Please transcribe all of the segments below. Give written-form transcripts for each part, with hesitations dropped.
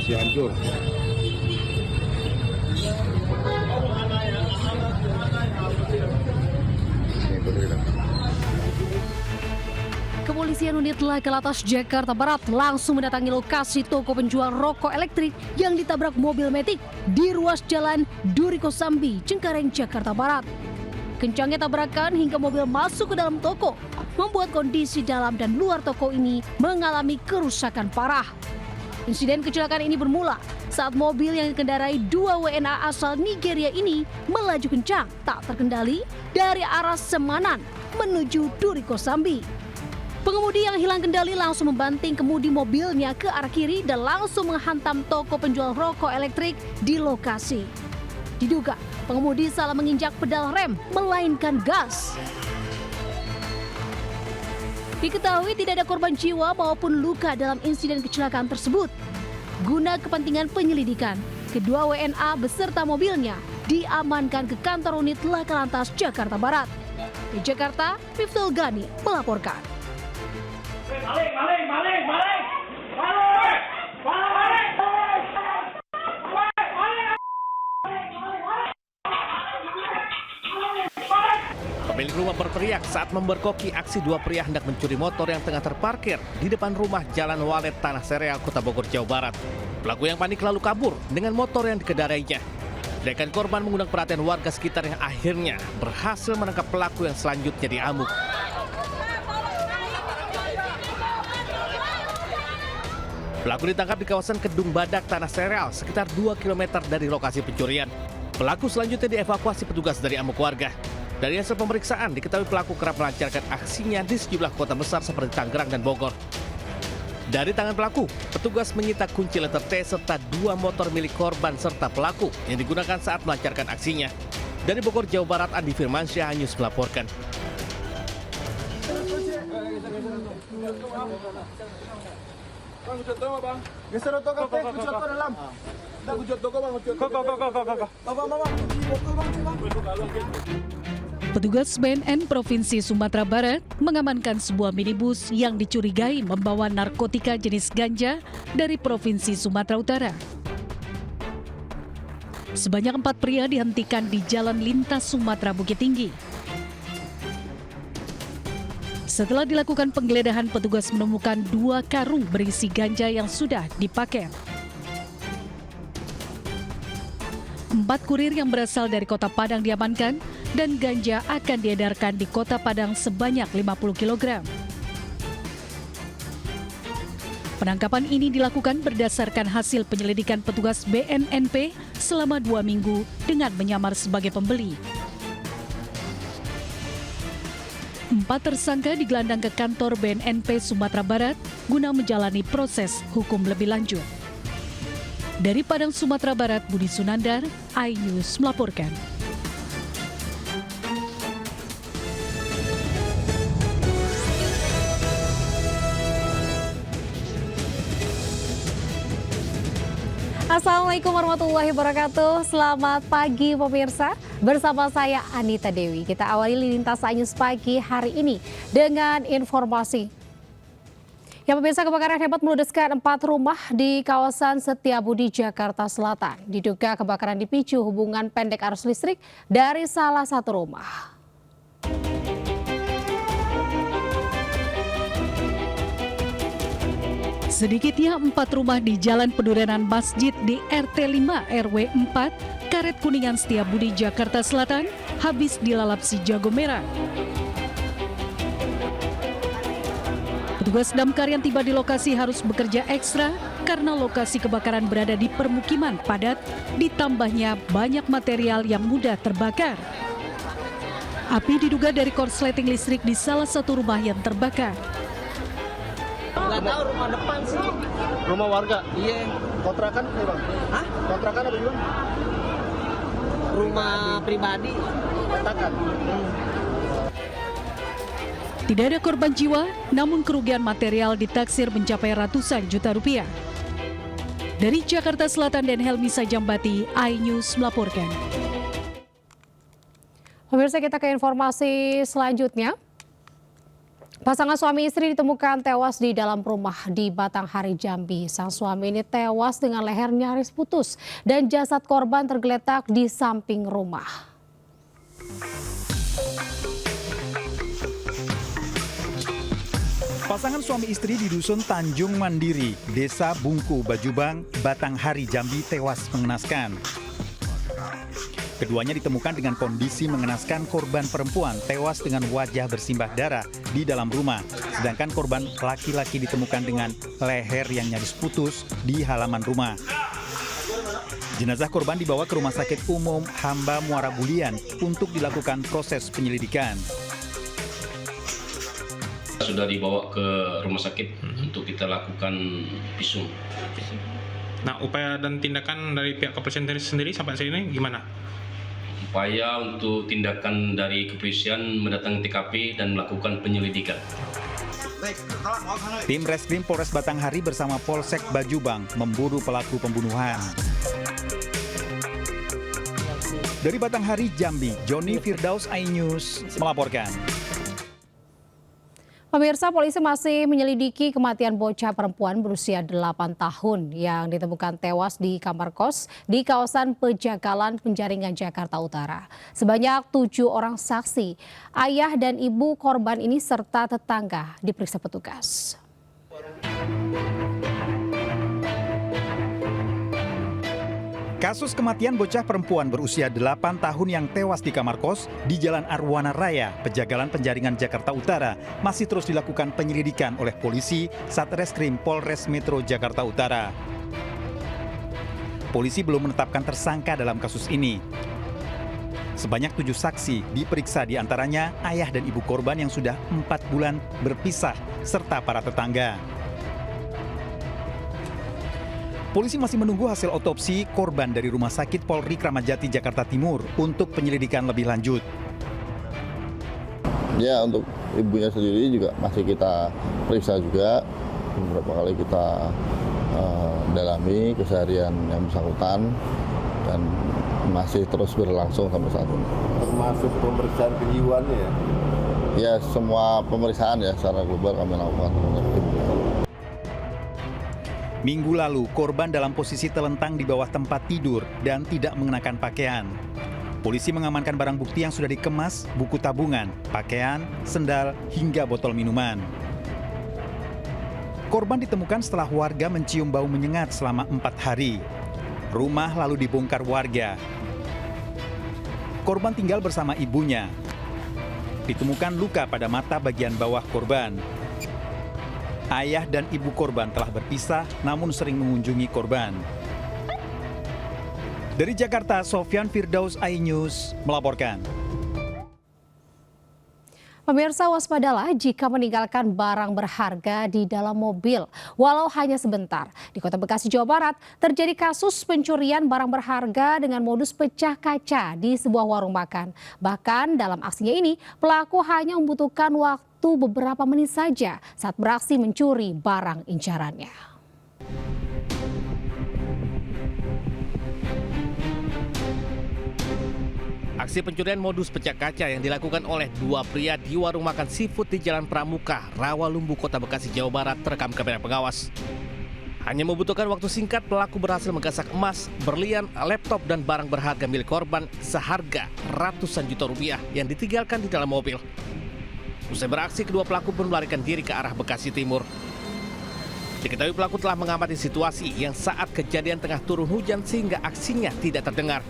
kondisi hancur. Kepolisian unit Laka Lantas Jakarta Barat langsung mendatangi lokasi toko penjual rokok elektrik yang ditabrak mobil metik di ruas jalan Duri Kosambi, Cengkareng, Jakarta Barat. Kencangnya tabrakan hingga mobil masuk ke dalam toko, membuat kondisi dalam dan luar toko ini mengalami kerusakan parah. Insiden kecelakaan ini bermula saat mobil yang dikendarai 2 WNA asal Nigeria ini melaju kencang tak terkendali dari arah Semanan menuju Duri Kosambi. Pengemudi yang hilang kendali langsung membanting kemudi mobilnya ke arah kiri dan langsung menghantam toko penjual rokok elektrik di lokasi. Diduga pengemudi salah menginjak pedal rem melainkan gas. Diketahui tidak ada korban jiwa maupun luka dalam insiden kecelakaan tersebut. Guna kepentingan penyelidikan, kedua WNA beserta mobilnya diamankan ke kantor unit Laka Lantas Jakarta Barat. Di Jakarta, Miftahul Gani melaporkan. Pemilik rumah berteriak saat memberkoki aksi 2 pria hendak mencuri motor yang tengah terparkir di depan rumah Jalan Walet Tanah Sereal, Kota Bogor, Jawa Barat. Pelaku yang panik lalu kabur dengan motor yang dikendarainya. Rekan korban mengundang perhatian warga sekitar yang akhirnya berhasil menangkap pelaku yang selanjutnya diamuk. Pelaku ditangkap di kawasan Kedung Badak, Tanah Sereal, sekitar 2 km dari lokasi pencurian. Pelaku selanjutnya dievakuasi petugas dari amuk warga. Dari hasil pemeriksaan, diketahui pelaku kerap melancarkan aksinya di sejumlah kota besar seperti Tangerang dan Bogor. Dari tangan pelaku, petugas menyita kunci letter T serta 2 motor milik korban serta pelaku yang digunakan saat melancarkan aksinya. Dari Bogor, Jawa Barat, Andi Firmansyah News melaporkan. Petugas BNN Provinsi Sumatera Barat mengamankan sebuah minibus yang dicurigai membawa narkotika jenis ganja dari Provinsi Sumatera Utara. Sebanyak 4 pria dihentikan di Jalan Lintas Sumatera Bukit Tinggi. Setelah dilakukan penggeledahan, petugas menemukan 2 karung berisi ganja yang sudah dipaket. 4 kurir yang berasal dari Kota Padang diamankan dan ganja akan diedarkan di Kota Padang sebanyak 50 kg. Penangkapan ini dilakukan berdasarkan hasil penyelidikan petugas BNNP selama 2 minggu dengan menyamar sebagai pembeli. 4 tersangka digelandang ke kantor BNNP Sumatera Barat guna menjalani proses hukum lebih lanjut. Dari Padang, Sumatera Barat, Budi Sunandar, iNews melaporkan. Assalamualaikum warahmatullahi wabarakatuh. Selamat pagi pemirsa. Bersama saya Anita Dewi. Kita awali Lintas iNews pagi hari ini dengan informasi. Ya pemirsa, kebakaran hebat meludeskan 4 rumah di kawasan Setiabudi, Jakarta Selatan. Diduga kebakaran dipicu hubungan pendek arus listrik dari salah satu rumah. Sedikitnya 4 rumah di Jalan Pedurenan Masjid di RT 5 RW 4, Karet Kuningan, Setiabudi, Jakarta Selatan, habis dilalap si jago merah. Petugas damkar yang tiba di lokasi harus bekerja ekstra karena lokasi kebakaran berada di permukiman padat, ditambahnya banyak material yang mudah terbakar. Api diduga dari korsleting listrik di salah satu rumah yang terbakar. Nggak tahu, rumah depan sih. Rumah warga? Iya. Kontrakan apa bang? Hah? Kontrakan apa gimana? Rumah pribadi. Kontrakan. Tidak ada korban jiwa, namun kerugian material ditaksir mencapai ratusan juta rupiah. Dari Jakarta Selatan dan Helmi Sajambati, iNews melaporkan. Pemirsa, kita ke informasi selanjutnya. Pasangan suami istri ditemukan tewas di dalam rumah di Batanghari, Jambi. Sang suami ini tewas dengan leher nyaris putus dan jasad korban tergeletak di samping rumah. Pasangan suami istri di Dusun Tanjung Mandiri, Desa Bungku, Bajubang, Batanghari, Jambi tewas mengenaskan. Keduanya ditemukan dengan kondisi mengenaskan. Korban perempuan tewas dengan wajah bersimbah darah di dalam rumah. Sedangkan korban laki-laki ditemukan dengan leher yang nyaris putus di halaman rumah. Jenazah korban dibawa ke Rumah Sakit Umum Hamba Muara Bulian untuk dilakukan proses penyelidikan. Sudah dibawa ke rumah sakit untuk kita lakukan visum. Nah, upaya dan tindakan dari pihak kepolisian sendiri sampai saat ini gimana? Upaya untuk tindakan dari kepolisian mendatangi TKP dan melakukan penyelidikan. Tim Reskrim Polres Batanghari bersama Polsek Bajubang memburu pelaku pembunuhan. Dari Batanghari, Jambi, Joni Firdaus, iNews melaporkan. Pemirsa, polisi masih menyelidiki kematian bocah perempuan berusia 8 tahun yang ditemukan tewas di kamar kos di kawasan Pejagalan Penjaringan, Jakarta Utara. Sebanyak 7 orang saksi, ayah dan ibu korban ini serta tetangga diperiksa petugas. Kasus kematian bocah perempuan berusia 8 tahun yang tewas di kamar kos di Jalan Arwana Raya, Pejagalan Penjaringan, Jakarta Utara masih terus dilakukan penyelidikan oleh polisi Satreskrim Polres Metro Jakarta Utara. Polisi belum menetapkan tersangka dalam kasus ini. Sebanyak 7 saksi diperiksa, diantaranya ayah dan ibu korban yang sudah 4 bulan berpisah serta para tetangga. Polisi masih menunggu hasil otopsi korban dari Rumah Sakit Polri Kramat Jati, Jakarta Timur untuk penyelidikan lebih lanjut. Ya, untuk ibunya sendiri juga masih kita periksa juga. Beberapa kali kita dalami keseharian yang bersangkutan dan masih terus berlangsung sampai saat ini. Termasuk pemeriksaan kejiwaannya ya? Ya, semua pemeriksaan ya secara global kami lakukan. Minggu lalu, korban dalam posisi telentang di bawah tempat tidur dan tidak mengenakan pakaian. Polisi mengamankan barang bukti yang sudah dikemas, buku tabungan, pakaian, sendal, hingga botol minuman. Korban ditemukan setelah warga mencium bau menyengat selama 4 hari. Rumah lalu dibongkar warga. Korban tinggal bersama ibunya. Ditemukan luka pada mata bagian bawah korban. Ayah dan ibu korban telah berpisah namun sering mengunjungi korban. Dari Jakarta, Sofyan Firdaus, iNews melaporkan. Pemirsa, waspadalah jika meninggalkan barang berharga di dalam mobil, walau hanya sebentar. Di Kota Bekasi, Jawa Barat, terjadi kasus pencurian barang berharga dengan modus pecah kaca di sebuah warung makan. Bahkan dalam aksinya ini, pelaku hanya membutuhkan waktu beberapa menit saja saat beraksi mencuri barang incarannya. Aksi pencurian modus pecah kaca yang dilakukan oleh 2 pria di warung makan seafood di Jalan Pramuka, Rawalumbu, Kota Bekasi, Jawa Barat terekam kamera pengawas. Hanya membutuhkan waktu singkat, pelaku berhasil menggasak emas, berlian, laptop, dan barang berharga milik korban seharga ratusan juta rupiah yang ditinggalkan di dalam mobil. Usai beraksi, kedua pelaku pun melarikan diri ke arah Bekasi Timur. Diketahui pelaku telah mengamati situasi yang saat kejadian tengah turun hujan sehingga aksinya tidak terdengar.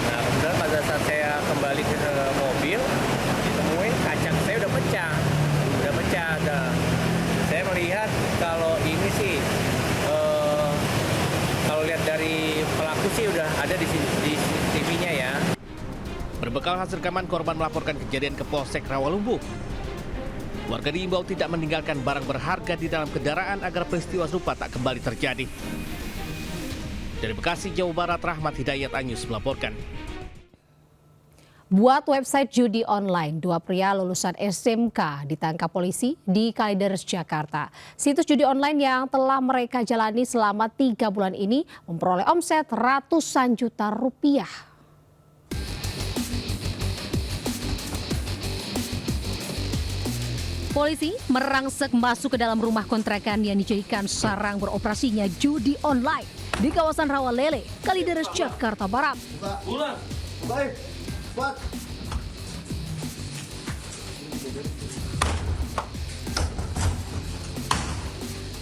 Nah, kemudian pada saat saya kembali ke mobil, ditemuin kaca saya udah pecah. Nah, saya melihat kalau ini sih, kalau lihat dari pelaku sih udah ada di CCTV-nya ya. Berbekal hasil rekaman, korban melaporkan kejadian ke Polsek Rawalumbu. Warga diimbau tidak meninggalkan barang berharga di dalam kendaraan agar peristiwa serupa tak kembali terjadi. Dari Bekasi, Jawa Barat, Rahmat Hidayat, iNews melaporkan. Buat website judi online, 2 pria lulusan SMK ditangkap polisi di Kalideres, Jakarta. Situs judi online yang telah mereka jalani selama 3 bulan ini memperoleh omset ratusan juta rupiah. Polisi merangsek masuk ke dalam rumah kontrakan yang dijadikan sarang beroperasinya judi online di kawasan Rawalele, Kalideres, Jakarta Barat.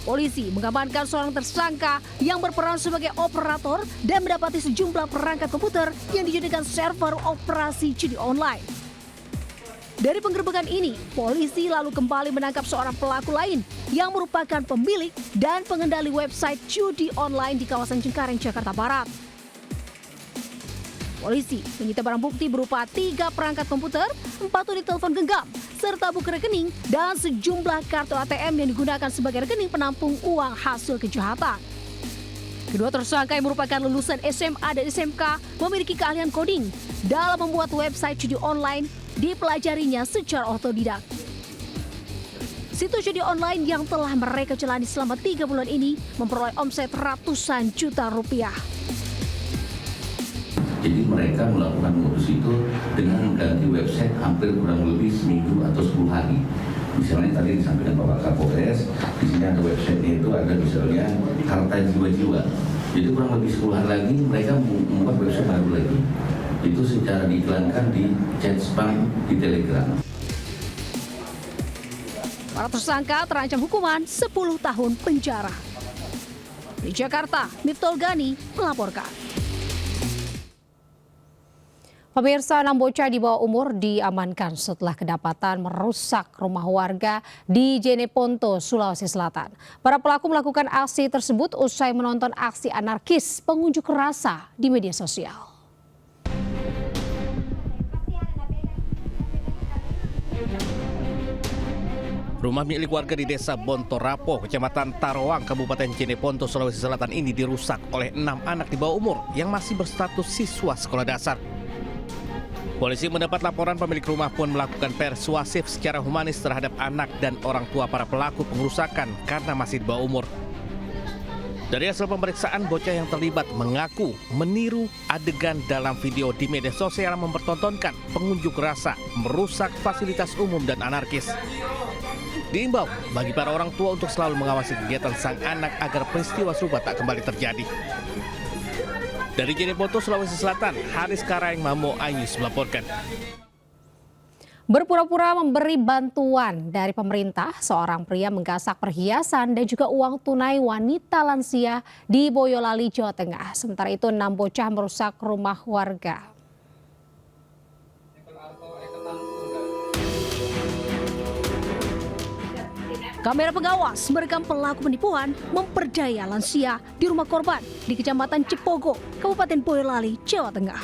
Polisi mengamankan seorang tersangka yang berperan sebagai operator dan mendapati sejumlah perangkat komputer yang dijadikan server operasi judi online. Dari penggerbekan ini, polisi lalu kembali menangkap seorang pelaku lain yang merupakan pemilik dan pengendali website judi online di kawasan Cengkareng, Jakarta Barat. Polisi menyita barang bukti berupa 3 perangkat komputer, 4 unit telepon genggam, serta buku rekening dan sejumlah kartu ATM yang digunakan sebagai rekening penampung uang hasil kejahatan. Kedua tersangka yang merupakan lulusan SMA dan SMK memiliki keahlian coding dalam membuat website judi online dipelajarinya secara otodidak. Situs judi online yang telah mereka jalani selama 3 bulan ini memperoleh omset ratusan juta rupiah. Jadi mereka melakukan modus itu dengan mengganti website hampir kurang lebih seminggu atau 10 hari. Misalnya tadi disampaikan Bapak Kapolres, di sini ada website-nya itu ada misalnya Harta Jiwa-Jiwa. Jadi kurang lebih 10 hari lagi mereka membuat website baru lagi. Itu secara diiklankan di chat spam di Telegram. Para tersangka terancam hukuman 10 tahun penjara. Di Jakarta, Miftol Gani melaporkan. Pemirsa, 6 bocah di bawah umur diamankan setelah kedapatan merusak rumah warga di Jeneponto, Sulawesi Selatan. Para pelaku melakukan aksi tersebut usai menonton aksi anarkis pengunjuk rasa di media sosial. Rumah milik warga di Desa Bontorapo, Kecamatan Taroang, Kabupaten Jeneponto, Sulawesi Selatan ini dirusak oleh 6 anak di bawah umur yang masih berstatus siswa sekolah dasar. Polisi mendapat laporan pemilik rumah pun melakukan persuasif secara humanis terhadap anak dan orang tua para pelaku pengerusakan karena masih di bawah umur. Dari hasil pemeriksaan, bocah yang terlibat mengaku meniru adegan dalam video di media sosial yang mempertontonkan pengunjuk rasa merusak fasilitas umum dan anarkis. Diimbau bagi para orang tua untuk selalu mengawasi kegiatan sang anak agar peristiwa serupa tak kembali terjadi. Dari Jeneponto, Sulawesi Selatan, Haris Karaeng Mamo Anyus melaporkan. Berpura-pura memberi bantuan dari pemerintah, seorang pria menggasak perhiasan dan juga uang tunai wanita lansia di Boyolali, Jawa Tengah. Sementara itu 6 bocah merusak rumah warga. Kamera pengawas merekam pelaku penipuan memperdaya lansia di rumah korban di Kecamatan Cipogo, Kabupaten Boyolali, Jawa Tengah.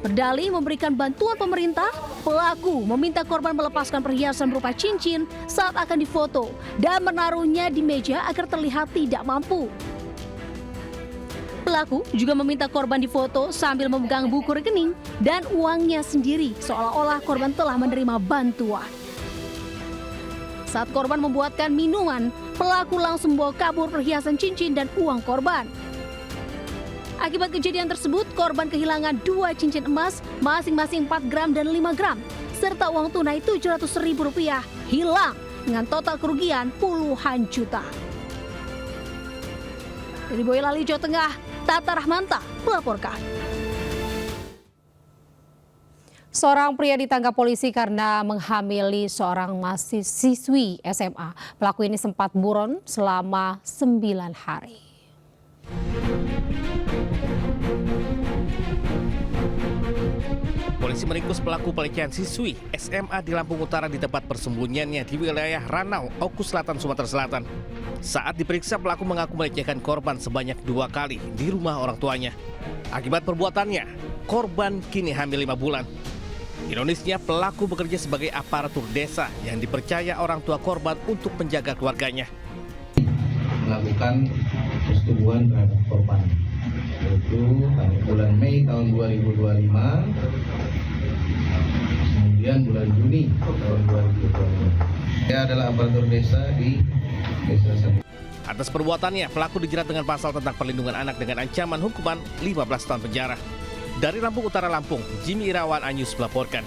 Berdalih memberikan bantuan pemerintah, pelaku meminta korban melepaskan perhiasan berupa cincin saat akan difoto dan menaruhnya di meja agar terlihat tidak mampu. Pelaku juga meminta korban difoto sambil memegang buku rekening dan uangnya sendiri, seolah-olah korban telah menerima bantuan. Saat korban membuatkan minuman, pelaku langsung membawa kabur perhiasan cincin dan uang korban. Akibat kejadian tersebut, korban kehilangan 2 cincin emas masing-masing 4 gram dan 5 gram, serta uang tunai Rp700.000 hilang dengan total kerugian puluhan juta. Dari Boyolali, Jawa Tengah, Tata Rahmanta melaporkan. Seorang pria ditangkap polisi karena menghamili seorang mahasiswi SMA. Pelaku ini sempat buron selama 9 hari. Polisi meringkus pelaku pelecehan siswi SMA di Lampung Utara di tempat persembunyiannya di wilayah Ranau, Oku Selatan, Sumatera Selatan. Saat diperiksa, pelaku mengaku melecehkan korban sebanyak 2 kali di rumah orang tuanya. Akibat perbuatannya, korban kini hamil 5 bulan. Ironisnya, pelaku bekerja sebagai aparatur desa yang dipercaya orang tua korban untuk menjaga keluarganya. Melakukan persetubuhan terhadap korban, yaitu pada bulan Mei tahun 2025, kemudian bulan Juni tahun 2025. Dia adalah aparatur desa di Desa Satu. Atas perbuatannya, pelaku dijerat dengan pasal tentang perlindungan anak dengan ancaman hukuman 15 tahun penjara. Dari Lampung Utara, Lampung, Jimmy Irawan Anyus melaporkan.